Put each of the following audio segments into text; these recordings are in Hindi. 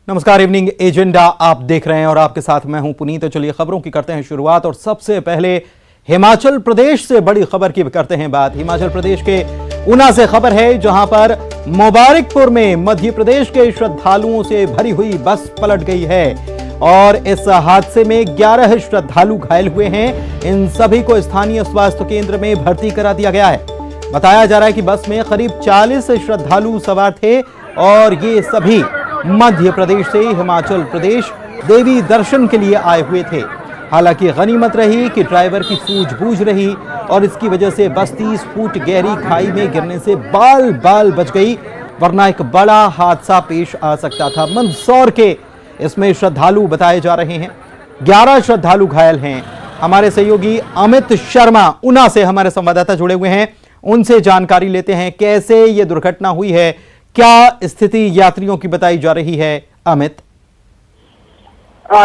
नमस्कार, इवनिंग एजेंडा आप देख रहे हैं और आपके साथ मैं हूं पुनीत। तो चलिए खबरों की करते हैं शुरुआत और सबसे पहले हिमाचल प्रदेश से बड़ी खबर की करते हैं बात। हिमाचल प्रदेश के ऊना से खबर है, जहां पर मुबारकपुर में मध्य प्रदेश के श्रद्धालुओं से भरी हुई बस पलट गई है और इस हादसे में 11 श्रद्धालु घायल हुए हैं। इन सभी को स्थानीय स्वास्थ्य केंद्र में भर्ती करा दिया गया है। बताया जा रहा है कि बस में करीब 40 श्रद्धालु सवार थे और ये सभी मध्य प्रदेश से हिमाचल प्रदेश देवी दर्शन के लिए आए हुए थे। हालांकि गनीमत रही कि ड्राइवर की सूझबूझ रही और इसकी वजह से बस 30 फुट गहरी खाई में गिरने से बाल बाल बच गई, वरना एक बड़ा हादसा पेश आ सकता था। मंदसौर के इसमें श्रद्धालु बताए जा रहे हैं, 11 श्रद्धालु घायल हैं। हमारे सहयोगी अमित शर्मा ऊना से हमारे संवाददाता जुड़े हुए हैं, उनसे जानकारी लेते हैं कैसे ये दुर्घटना हुई है, क्या स्थिति यात्रियों की बताई जा रही है। अमित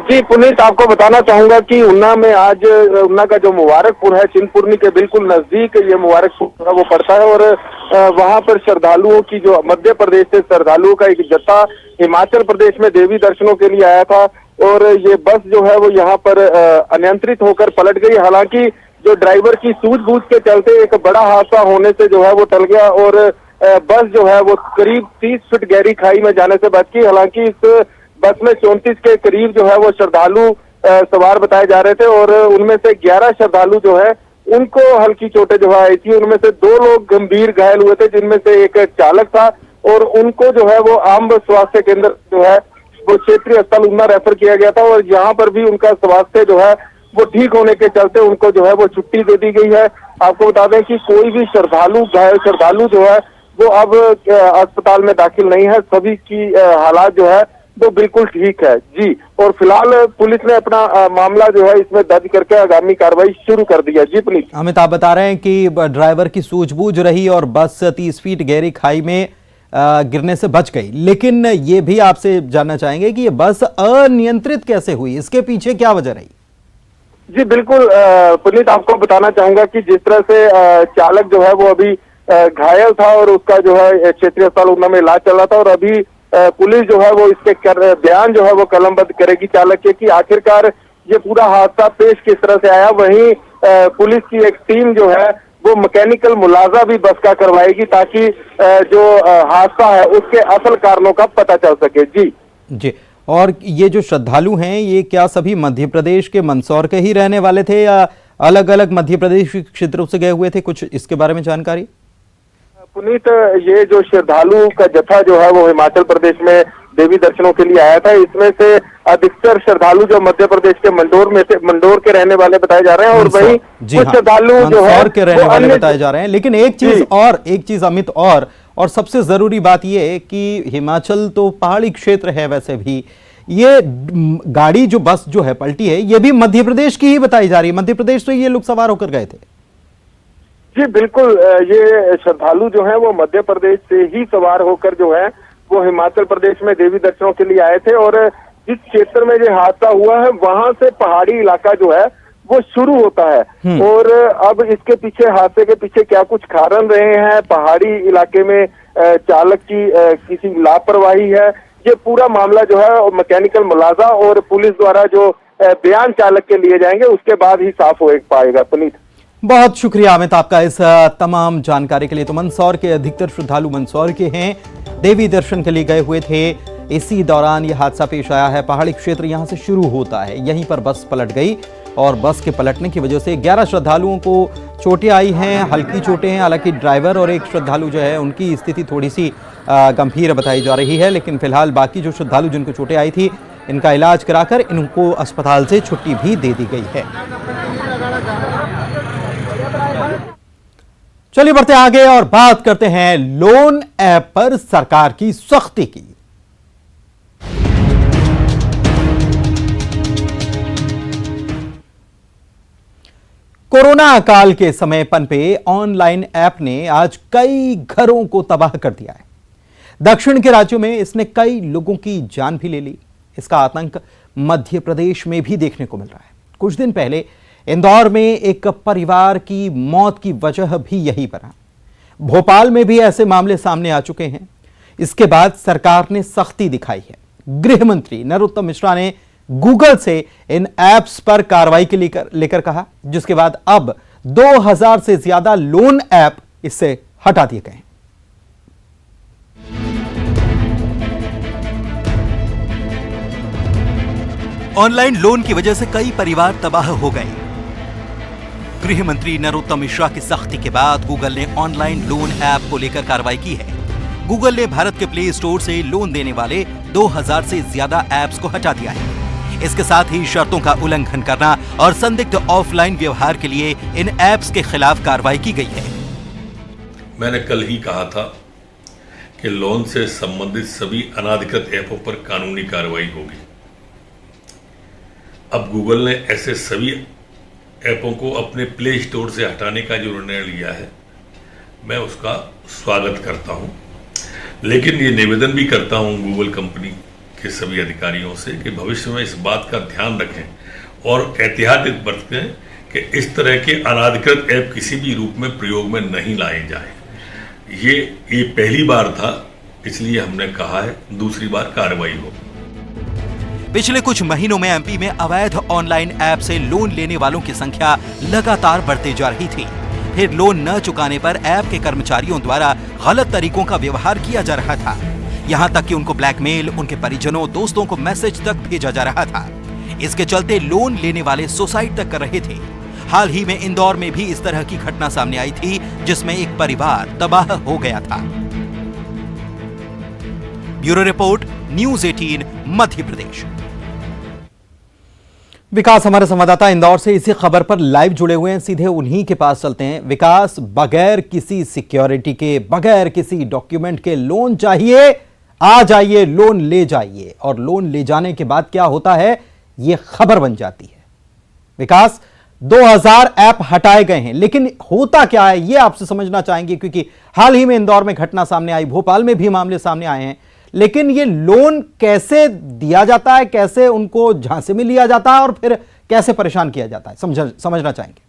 जी पुनीत, आपको बताना चाहूंगा कि ऊना में आज ऊना का जो मुबारकपुर है, चिंतपूर्णी के बिल्कुल नजदीक ये मुबारकपुर वो पड़ता है और वहां पर श्रद्धालुओं की जो मध्य प्रदेश से श्रद्धालुओं का एक जत्था हिमाचल प्रदेश में देवी दर्शनों के लिए आया था और ये बस जो है वो यहाँ पर अनियंत्रित होकर पलट गई। हालांकि जो ड्राइवर की सूझबूझ के चलते एक बड़ा हादसा होने से जो है वो टल गया और बस जो है वो करीब 30 फीट गहरी खाई में जाने से बच गई। हालांकि इस बस में 34 के करीब जो है वो श्रद्धालु सवार बताए जा रहे थे और उनमें से 11 श्रद्धालु जो है उनको हल्की चोटें जो है आई थी। उनमें से 2 लोग गंभीर घायल हुए थे, जिनमें से एक चालक था और उनको जो है वो आम स्वास्थ्य केंद्र जो है वो क्षेत्रीय अस्पताल ऊना रेफर किया गया था और यहाँ पर भी उनका स्वास्थ्य जो है वो ठीक होने के चलते उनको जो है वो छुट्टी दे दी गई है। आपको बता दें कि कोई भी घायल श्रद्धालु जो है वो अब अस्पताल में दाखिल नहीं है, सभी की हालात जो है वो बिल्कुल ठीक है जी। और फिलहाल पुलिस ने अपना मामला जो है इसमें दर्ज करके आगामी कार्रवाई शुरू कर दी है। जी पुनीत। अमित, आप बता रहे हैं कि ड्राइवर की सूझबूझ रही और बस 30 फीट गहरी खाई में गिरने से बच गई, लेकिन ये भी आपसे जानना चाहेंगे कि ये बस अनियंत्रित कैसे हुई, इसके पीछे क्या वजह रही? जी बिल्कुल पुनीत, आपको बताना चाहूंगा कि जिस तरह से चालक जो है वो अभी घायल था और उसका जो है क्षेत्रीय अस्पताल ऊना में इलाज चल रहा था और अभी पुलिस जो है वो इसके बयान जो है वो कलमबद्ध करेगी चालक के कि आखिरकार ये पूरा हादसा पेश किस तरह से आया। वहीं पुलिस की एक टीम जो है वो मैकेनिकल मुलाजा भी बस का करवाएगी ताकि जो हादसा है उसके असल कारणों का पता चल सके। जी। और ये जो श्रद्धालु हैं ये क्या सभी मध्य प्रदेश के मंदसौर के ही रहने वाले थे या अलग अलग मध्य प्रदेश क्षेत्रों से गए हुए थे, कुछ इसके बारे में जानकारी? पुनीत, ये जो श्रद्धालु का जत्था जो है वो हिमाचल प्रदेश में देवी दर्शनों के लिए आया था, इसमें से अधिकतर श्रद्धालु जो मध्य प्रदेश के मंडोर के रहने वाले बताए जा रहे हैं और वहीं कुछ श्रद्धालु जो है के रहने वाले बताए जा रहे हैं। लेकिन एक चीज अमित और सबसे जरूरी बात यह है कि हिमाचल तो पहाड़ी क्षेत्र है, वैसे भी ये गाड़ी जो बस जो है पलटी है ये भी मध्य प्रदेश की ही बताई जा रही है, मध्य प्रदेश से ये लोग सवार होकर गए थे। जी बिल्कुल, ये श्रद्धालु जो हैं वो मध्य प्रदेश से ही सवार होकर जो है वो हिमाचल प्रदेश में देवी दर्शनों के लिए आए थे और जिस क्षेत्र में ये हादसा हुआ है वहां से पहाड़ी इलाका जो है वो शुरू होता है और अब इसके पीछे हादसे के पीछे क्या कुछ कारण रहे हैं, पहाड़ी इलाके में चालक की किसी लापरवाही है, ये पूरा मामला जो है मैकेनिकल मुलाजा और पुलिस द्वारा जो बयान चालक के लिए जाएंगे उसके बाद ही साफ हो पाएगा। पुनीत, बहुत शुक्रिया अमित आपका इस तमाम जानकारी के लिए। तो मंदसौर के अधिकतर श्रद्धालु मंदसौर के हैं, देवी दर्शन के लिए गए हुए थे, इसी दौरान यह हादसा पेश आया है। पहाड़ी क्षेत्र यहां से शुरू होता है, यहीं पर बस पलट गई और बस के पलटने की वजह से 11 श्रद्धालुओं को चोटें आई हैं, हल्की चोटें हैं। हालांकि ड्राइवर और एक श्रद्धालु जो है उनकी स्थिति थोड़ी सी गंभीर बताई जा रही है, लेकिन फिलहाल बाकी जो श्रद्धालु जिनको चोटें आई थी इनका इलाज कराकर इनको अस्पताल से छुट्टी भी दे दी गई है। चलिए बढ़ते आगे और बात करते हैं लोन ऐप पर सरकार की सख्ती की। कोरोना काल के समय पनपे ऑनलाइन ऐप ने आज कई घरों को तबाह कर दिया है। दक्षिण के राज्यों में इसने कई लोगों की जान भी ले ली। इसका आतंक मध्य प्रदेश में भी देखने को मिल रहा है। कुछ दिन पहले इंदौर में एक परिवार की मौत की वजह भी यही बना। भोपाल में भी ऐसे मामले सामने आ चुके हैं। इसके बाद सरकार ने सख्ती दिखाई है। गृह मंत्री नरोत्तम मिश्रा ने गूगल से इन ऐप्स पर कार्रवाई के लेकर कहा, जिसके बाद अब 2000 से ज्यादा लोन ऐप इससे हटा दिए गए हैं। ऑनलाइन लोन की वजह से कई परिवार तबाह हो गए। गृह मंत्री नरोत्तम मिश्रा की सख्ती के बाद गूगल ने ऑनलाइन लोन ऐप को लेकर कार्रवाई की है। गूगल ने भारत के प्ले स्टोर से लोन देने वाले 2000 से ज्यादा ऐप्स को हटा दिया है। इसके साथ ही शर्तों का उल्लंघन करना और संदिग्ध ऑफलाइन व्यवहार के लिए इन ऐप्स के खिलाफ कार्रवाई की गई है। मैंने कल ही कहा था कि लोन से संबंधित सभी अनाधिकृत ऐपों पर कानूनी कार्रवाई होगी। अब गूगल ने ऐसे सभी ऐपों को अपने प्ले स्टोर से हटाने का जो निर्णय लिया है, मैं उसका स्वागत करता हूं। लेकिन ये निवेदन भी करता हूं गूगल कंपनी के सभी अधिकारियों से कि भविष्य में इस बात का ध्यान रखें और एहतियात बरतें कि इस तरह के अनाधिकृत ऐप किसी भी रूप में प्रयोग में नहीं लाए जाएं। ये पहली बार था, इसलिए हमने कहा है दूसरी बार कार्रवाई हो। पिछले कुछ महीनों में एमपी में अवैध ऑनलाइन ऐप से लोन लेने वालों की संख्या लगातार बढ़ती जा रही थी। फिर लोन न चुकाने पर ऐप के कर्मचारियों द्वारा गलत तरीकों का व्यवहार किया जा रहा था। यहां तक कि उनको ब्लैकमेल, उनके परिजनों, दोस्तों को मैसेज तक भेजा जा रहा था। इसके चलते लोन लेने वाले सुसाइड तक कर रहे थे। हाल ही में इंदौर में भी इस तरह की घटना सामने आई थी, जिसमें एक परिवार तबाह हो गया था। Bureau report, news 18 Madhya Pradesh. विकास हमारे संवाददाता इंदौर से इसी खबर पर लाइव जुड़े हुए हैं, सीधे उन्हीं के पास चलते हैं। विकास, बगैर किसी सिक्योरिटी के, बगैर किसी डॉक्यूमेंट के लोन चाहिए, आ जाइए, लोन ले जाइए, और लोन ले जाने के बाद क्या होता है, यह खबर बन जाती है। विकास, 2000 ऐप हटाए गए हैं, लेकिन होता क्या है यह आपसे समझना चाहेंगे, क्योंकि हाल ही में इंदौर में घटना सामने आई, भोपाल में भी मामले सामने आए हैं। लेकिन ये लोन कैसे दिया जाता है, कैसे उनको झांसे में लिया जाता है और फिर कैसे परेशान किया जाता है, समझना चाहेंगे।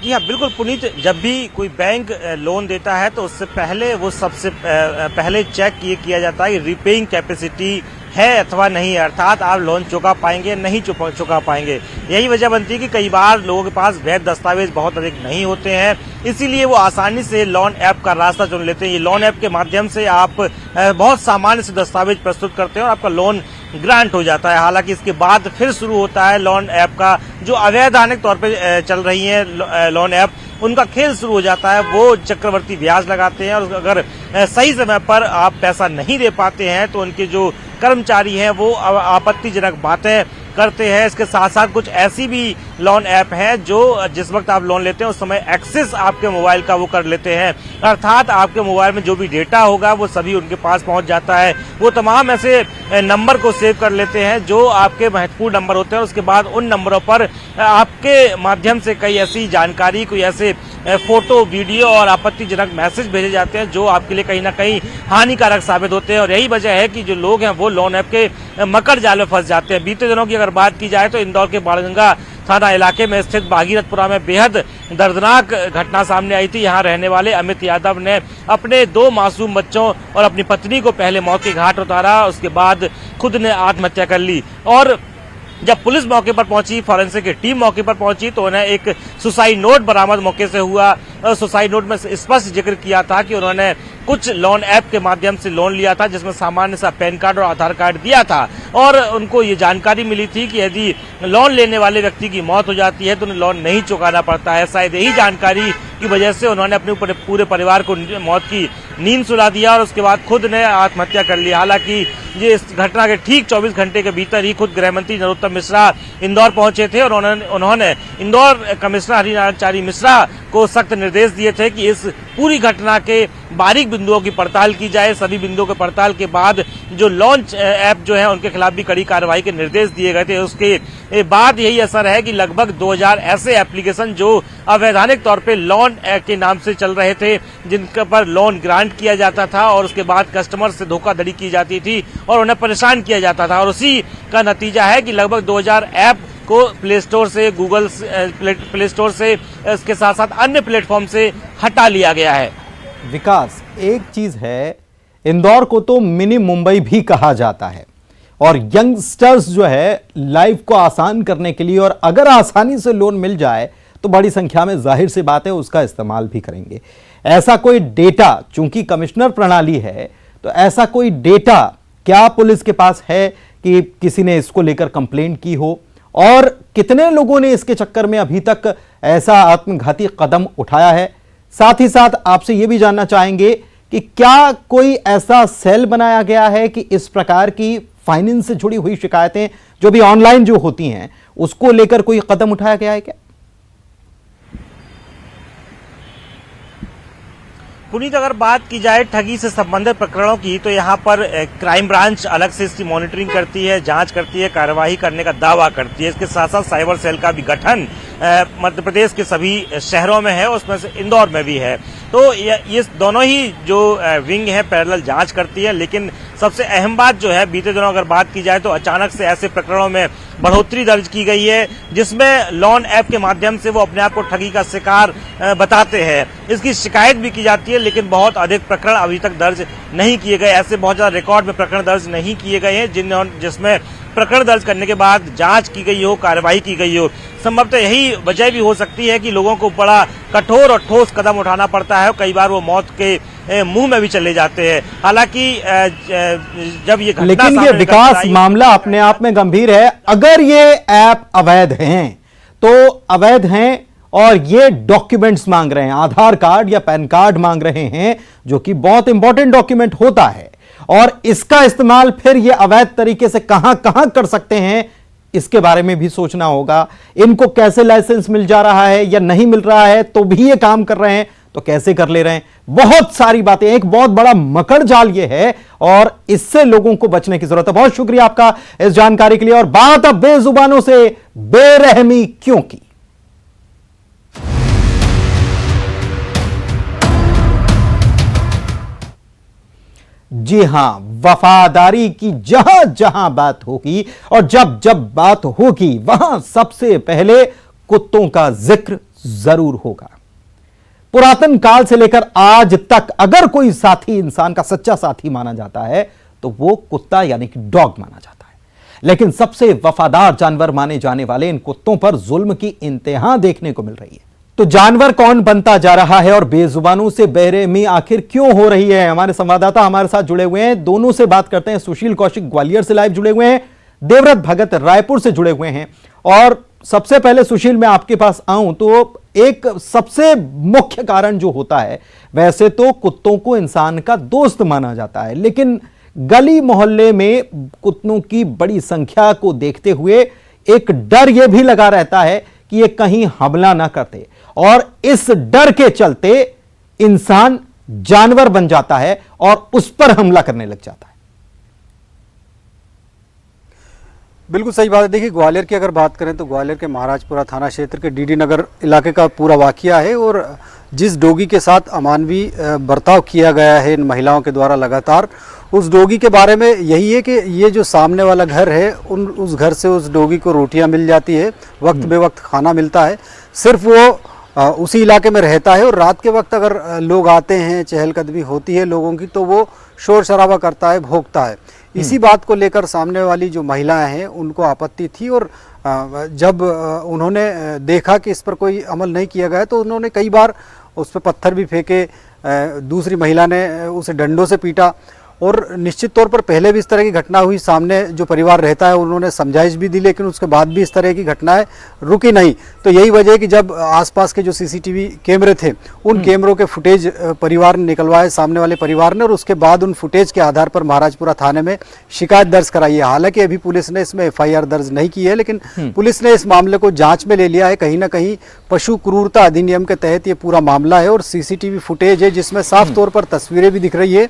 जी हाँ, बिल्कुल पुनीत, जब भी कोई बैंक लोन देता है तो उससे पहले वो सबसे पहले चेक ये किया जाता है कि रीपेइंग कैपेसिटी है अथवा नहीं है, अर्थात आप लोन चुका पाएंगे नहीं चुका पाएंगे। यही वजह बनती है कि कई बार लोगों के पास वैध दस्तावेज बहुत अधिक नहीं होते हैं, इसीलिए वो आसानी से लोन ऐप का रास्ता चुन लेते हैं। ये लोन ऐप के माध्यम से आप बहुत सामान्य से दस्तावेज प्रस्तुत करते हैं और आपका लोन ग्रांट हो जाता है। हालांकि इसके बाद फिर शुरू होता है लोन ऐप का जो अवैधानिक तौर पे चल रही है लोन ऐप, उनका खेल शुरू हो जाता है। वो चक्रवर्ती ब्याज लगाते हैं और अगर सही समय पर आप पैसा नहीं दे पाते हैं तो उनके जो कर्मचारी हैं वो आपत्तिजनक बातें करते हैं। इसके साथ साथ कुछ ऐसी भी लोन ऐप है जो जिस वक्त आप लोन लेते हैं उस समय एक्सेस आपके मोबाइल का वो कर लेते हैं, अर्थात आपके मोबाइल में जो भी डेटा होगा वो सभी उनके पास पहुंच जाता है। वो तमाम ऐसे नंबर को सेव कर लेते हैं जो आपके महत्वपूर्ण नंबर होते हैं। उसके बाद उन नंबरों पर आपके माध्यम से कई ऐसी जानकारी, कोई ऐसे फोटो, वीडियो और आपत्तिजनक मैसेज भेजे जाते हैं जो आपके लिए कहीं ना कहीं हानिकारक साबित होते हैं। और यही वजह है कि जो लोग हैं वो लोन ऐप के मकर जाल में फंस जाते हैं। बीते दिनों की अगर बात की जाए तो इंदौर के बाणगंगा थाना इलाके में स्थित भागीरथपुरा में बेहद दर्दनाक घटना सामने आई थी। यहाँ रहने वाले अमित यादव ने अपने 2 मासूम बच्चों और अपनी पत्नी को पहले मौत के घाट उतारा, उसके बाद खुद ने आत्महत्या कर ली। और जब पुलिस मौके पर पहुंची, फॉरेंसिक की टीम मौके पर पहुंची तो उन्हें एक सुसाइड नोट बरामद मौके से हुआ। सुसाइड नोट में स्पष्ट जिक्र किया था कि उन्होंने कुछ लोन ऐप के माध्यम से लोन लिया था जिसमें सामान्य सा पैन कार्ड और आधार कार्ड दिया था और उनको ये जानकारी मिली थी कि यदि लोन लेने वाले व्यक्ति की मौत हो जाती है तो उन्हें लोन नहीं चुकाना पड़ता है। शायद यही जानकारी की वजह से उन्होंने अपने पूरे परिवार को मौत की नींद सुला दिया और उसके बाद खुद ने आत्महत्या कर ली। हालांकि ये इस घटना के ठीक 24 घंटे के भीतर ही खुद गृह मंत्री नरोत्तम मिश्रा इंदौर पहुंचे थे और उन्होंने इंदौर कमिश्नर हरिनारायण मिश्रा को सख्त निर्देश दिए थे कि इस पूरी घटना के बारीक बिंदुओं की पड़ताल की जाए। सभी बिंदुओं की पड़ताल के बाद जो लॉन्च ऐप जो है उनके खिलाफ भी कड़ी कार्रवाई के निर्देश दिए गए थे। उसके बाद यही असर है कि लगभग 2000 ऐसे एप्लीकेशन जो अवैधानिक तौर पे लोन के नाम से चल रहे थे, जिनके पर लोन ग्रांट किया जाता था और उसके बाद कस्टमर से धोखाधड़ी की जाती थी और उन्हें परेशान किया जाता था। और उसी का नतीजा है कि लगभग 2000 ऐप को प्ले स्टोर से, गूगल प्ले स्टोर से, इसके साथ साथ अन्य प्लेटफॉर्म से हटा लिया गया है। विकास, एक चीज है, इंदौर को तो मिनी मुंबई भी कहा जाता है और यंगस्टर्स जो है लाइफ को आसान करने के लिए, और अगर आसानी से लोन मिल जाए तो बड़ी संख्या में जाहिर सी बात है उसका इस्तेमाल भी करेंगे। ऐसा कोई डेटा, चूंकि कमिश्नर प्रणाली है तो ऐसा कोई डेटा क्या पुलिस के पास है कि किसी ने इसको लेकर कंप्लेंट की हो, और कितने लोगों ने इसके चक्कर में अभी तक ऐसा आत्मघाती कदम उठाया है? साथ ही साथ आपसे यह भी जानना चाहेंगे कि क्या कोई ऐसा सेल बनाया गया है कि इस प्रकार की फाइनेंस से जुड़ी हुई शिकायतें जो भी ऑनलाइन जो होती हैं उसको लेकर कोई कदम उठाया गया है क्या? पुनीत, अगर बात की जाए ठगी से संबंधित प्रकरणों की तो यहाँ पर क्राइम ब्रांच अलग से इसकी मॉनिटरिंग करती है, जांच करती है, कार्यवाही करने का दावा करती है। इसके साथ साथ साइबर सेल का भी गठन मध्य प्रदेश के सभी शहरों में है, उसमें से इंदौर में भी है। तो ये दोनों ही जो विंग है पैरेलल जांच करती है। लेकिन सबसे अहम बात जो है, बीते दिनों अगर बात की जाए तो अचानक से ऐसे प्रकरणों में बढ़ोतरी दर्ज की गई है जिसमें लोन ऐप के माध्यम से वो अपने आप को ठगी का शिकार बताते हैं। इसकी शिकायत भी की जाती है, लेकिन बहुत अधिक प्रकरण अभी तक दर्ज नहीं किए गए। ऐसे बहुत ज्यादा रिकॉर्ड में प्रकरण दर्ज नहीं किए गए हैं जिसमें प्रकरण दर्ज करने के बाद जांच की गई हो, कार्रवाई की गई हो। संभवतः यही वजह भी हो सकती है कि लोगों को बड़ा कठोर और ठोस कदम उठाना पड़ता है, कई बार वो मौत के मुंह में भी चले जाते हैं। हालांकि जब ये घटना, लेकिन ये विकास मामला अपने आप में गंभीर है। अगर ये ऐप अवैध हैं तो अवैध हैं और ये डॉक्यूमेंट्स मांग रहे हैं, आधार कार्ड या पैन कार्ड मांग रहे हैं, जो कि बहुत इंपॉर्टेंट डॉक्यूमेंट होता है, और इसका इस्तेमाल फिर ये अवैध तरीके से कहां कहां कर सकते हैं, इसके बारे में भी सोचना होगा। इनको कैसे लाइसेंस मिल जा रहा है या नहीं मिल रहा है तो भी ये काम कर रहे हैं, तो कैसे कर ले रहे हैं, बहुत सारी बातें। एक बहुत बड़ा मकड़ जाल ये है और इससे लोगों को बचने की जरूरत है। बहुत शुक्रिया आपका इस जानकारी के लिए। और बात अब बेजुबानों से बेरहमी क्यों की? जी हां, वफादारी की जहां जहां बात होगी और जब जब बात होगी वहां सबसे पहले कुत्तों का जिक्र जरूर होगा। पुरातन काल से लेकर आज तक अगर कोई साथी इंसान का सच्चा साथी माना जाता है तो वो कुत्ता यानी कि डॉग माना जाता है। लेकिन सबसे वफादार जानवर माने जाने वाले इन कुत्तों पर जुल्म की इंतहा देखने को मिल रही है। तो जानवर कौन बनता जा रहा है और बेजुबानों से बेरहमी आखिर क्यों हो रही है? हमारे संवाददाता हमारे साथ जुड़े हुए हैं, दोनों से बात करते हैं। सुशील कौशिक ग्वालियर से लाइव जुड़े हुए हैं, देवव्रत भगत रायपुर से जुड़े हुए हैं। और सबसे पहले सुशील, मैं आपके पास आऊं तो एक सबसे मुख्य कारण जो होता है, वैसे तो कुत्तों को इंसान का दोस्त माना जाता है, लेकिन गली मोहल्ले में कुत्तों की बड़ी संख्या को देखते हुए एक डर यह भी लगा रहता है कि ये कहीं हमला ना करते, और इस डर के चलते इंसान जानवर बन जाता है और उस पर हमला करने लग जाता है। बिल्कुल सही बात है। देखिए, ग्वालियर की अगर बात करें तो ग्वालियर के महाराजपुरा थाना क्षेत्र के डीडी नगर इलाके का पूरा वाकया है, और जिस डोगी के साथ अमानवीय बर्ताव किया गया है इन महिलाओं के द्वारा लगातार, उस डोगी के बारे में यही है कि ये जो सामने वाला घर है उस घर से उस डोगी को रोटियां मिल जाती है, वक्त बेवक्त खाना मिलता है, सिर्फ वो उसी इलाके में रहता है। और रात के वक्त अगर लोग आते हैं, चहलकदमी होती है लोगों की, तो वो शोर शराबा करता है, भौंकता है। इसी बात को लेकर सामने वाली जो महिलाएं हैं उनको आपत्ति थी, और जब उन्होंने देखा कि इस पर कोई अमल नहीं किया गया तो उन्होंने कई बार उस पर पत्थर भी फेंके, दूसरी महिला ने उसे डंडों से पीटा। और निश्चित तौर पर पहले भी इस तरह की घटना हुई, सामने जो परिवार रहता है उन्होंने समझाइश भी दी, लेकिन उसके बाद भी इस तरह की घटनाएं रुकी नहीं। तो यही वजह है कि जब आसपास के जो सीसीटीवी कैमरे थे उन कैमरों के फुटेज परिवार ने निकलवाए, सामने वाले परिवार ने, और उसके बाद उन फुटेज के आधार पर महाराजपुरा थाने में शिकायत दर्ज कराई है। हालांकि अभी पुलिस ने इसमें FIR दर्ज नहीं की है, लेकिन पुलिस ने इस मामले को जाँच में ले लिया है। कहीं ना कहीं पशु क्रूरता अधिनियम के तहत ये पूरा मामला है, और CCTV फुटेज है जिसमें साफ तौर पर तस्वीरें भी दिख रही है,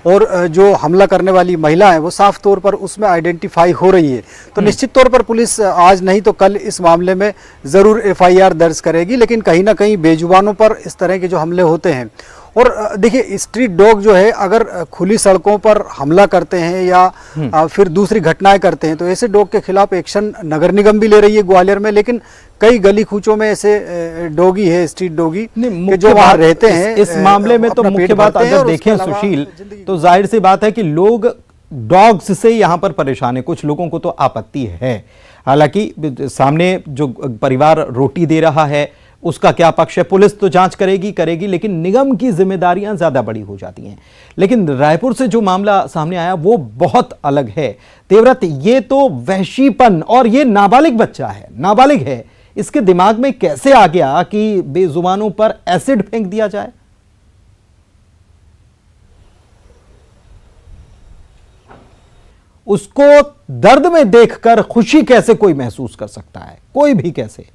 और जो हमला करने वाली महिला है वो साफ तौर पर उसमें आइडेंटिफाई हो रही है। तो निश्चित तौर पर पुलिस आज नहीं तो कल इस मामले में ज़रूर FIR दर्ज करेगी। लेकिन कहीं ना कहीं बेजुबानों पर इस तरह के जो हमले होते हैं और देखिए स्ट्रीट डॉग जो है अगर खुली सड़कों पर हमला करते हैं या फिर दूसरी घटनाएं करते हैं तो ऐसे डॉग के खिलाफ एक्शन नगर निगम भी ले रही है ग्वालियर में, लेकिन कई गली कूचों में ऐसे डॉगी है, स्ट्रीट डॉगी के जो वहां रहते हैं। इस मामले में तो मुख्य बात अगर देखें सुशील, तो जाहिर सी बात है कि लोग डॉग्स से यहां पर परेशान है। कुछ लोगों को तो आपत्ति है, हालांकि सामने जो परिवार रोटी दे रहा है उसका क्या पक्ष है, पुलिस तो जांच करेगी, लेकिन निगम की जिम्मेदारियां ज्यादा बड़ी हो जाती हैं। लेकिन रायपुर से जो मामला सामने आया वो बहुत अलग है। देवव्रत, ये तो वहशीपन, और ये नाबालिग बच्चा है, नाबालिग है, इसके दिमाग में कैसे आ गया कि बेजुबानों पर एसिड फेंक दिया जाए? उसको दर्द में देखकर खुशी कैसे कोई महसूस कर सकता है, कोई भी कैसे।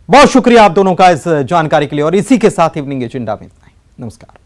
बहुत शुक्रिया आप दोनों का इस जानकारी के लिए, और इसी के साथ इवनिंग एजेंडा में इतना ही। नमस्कार।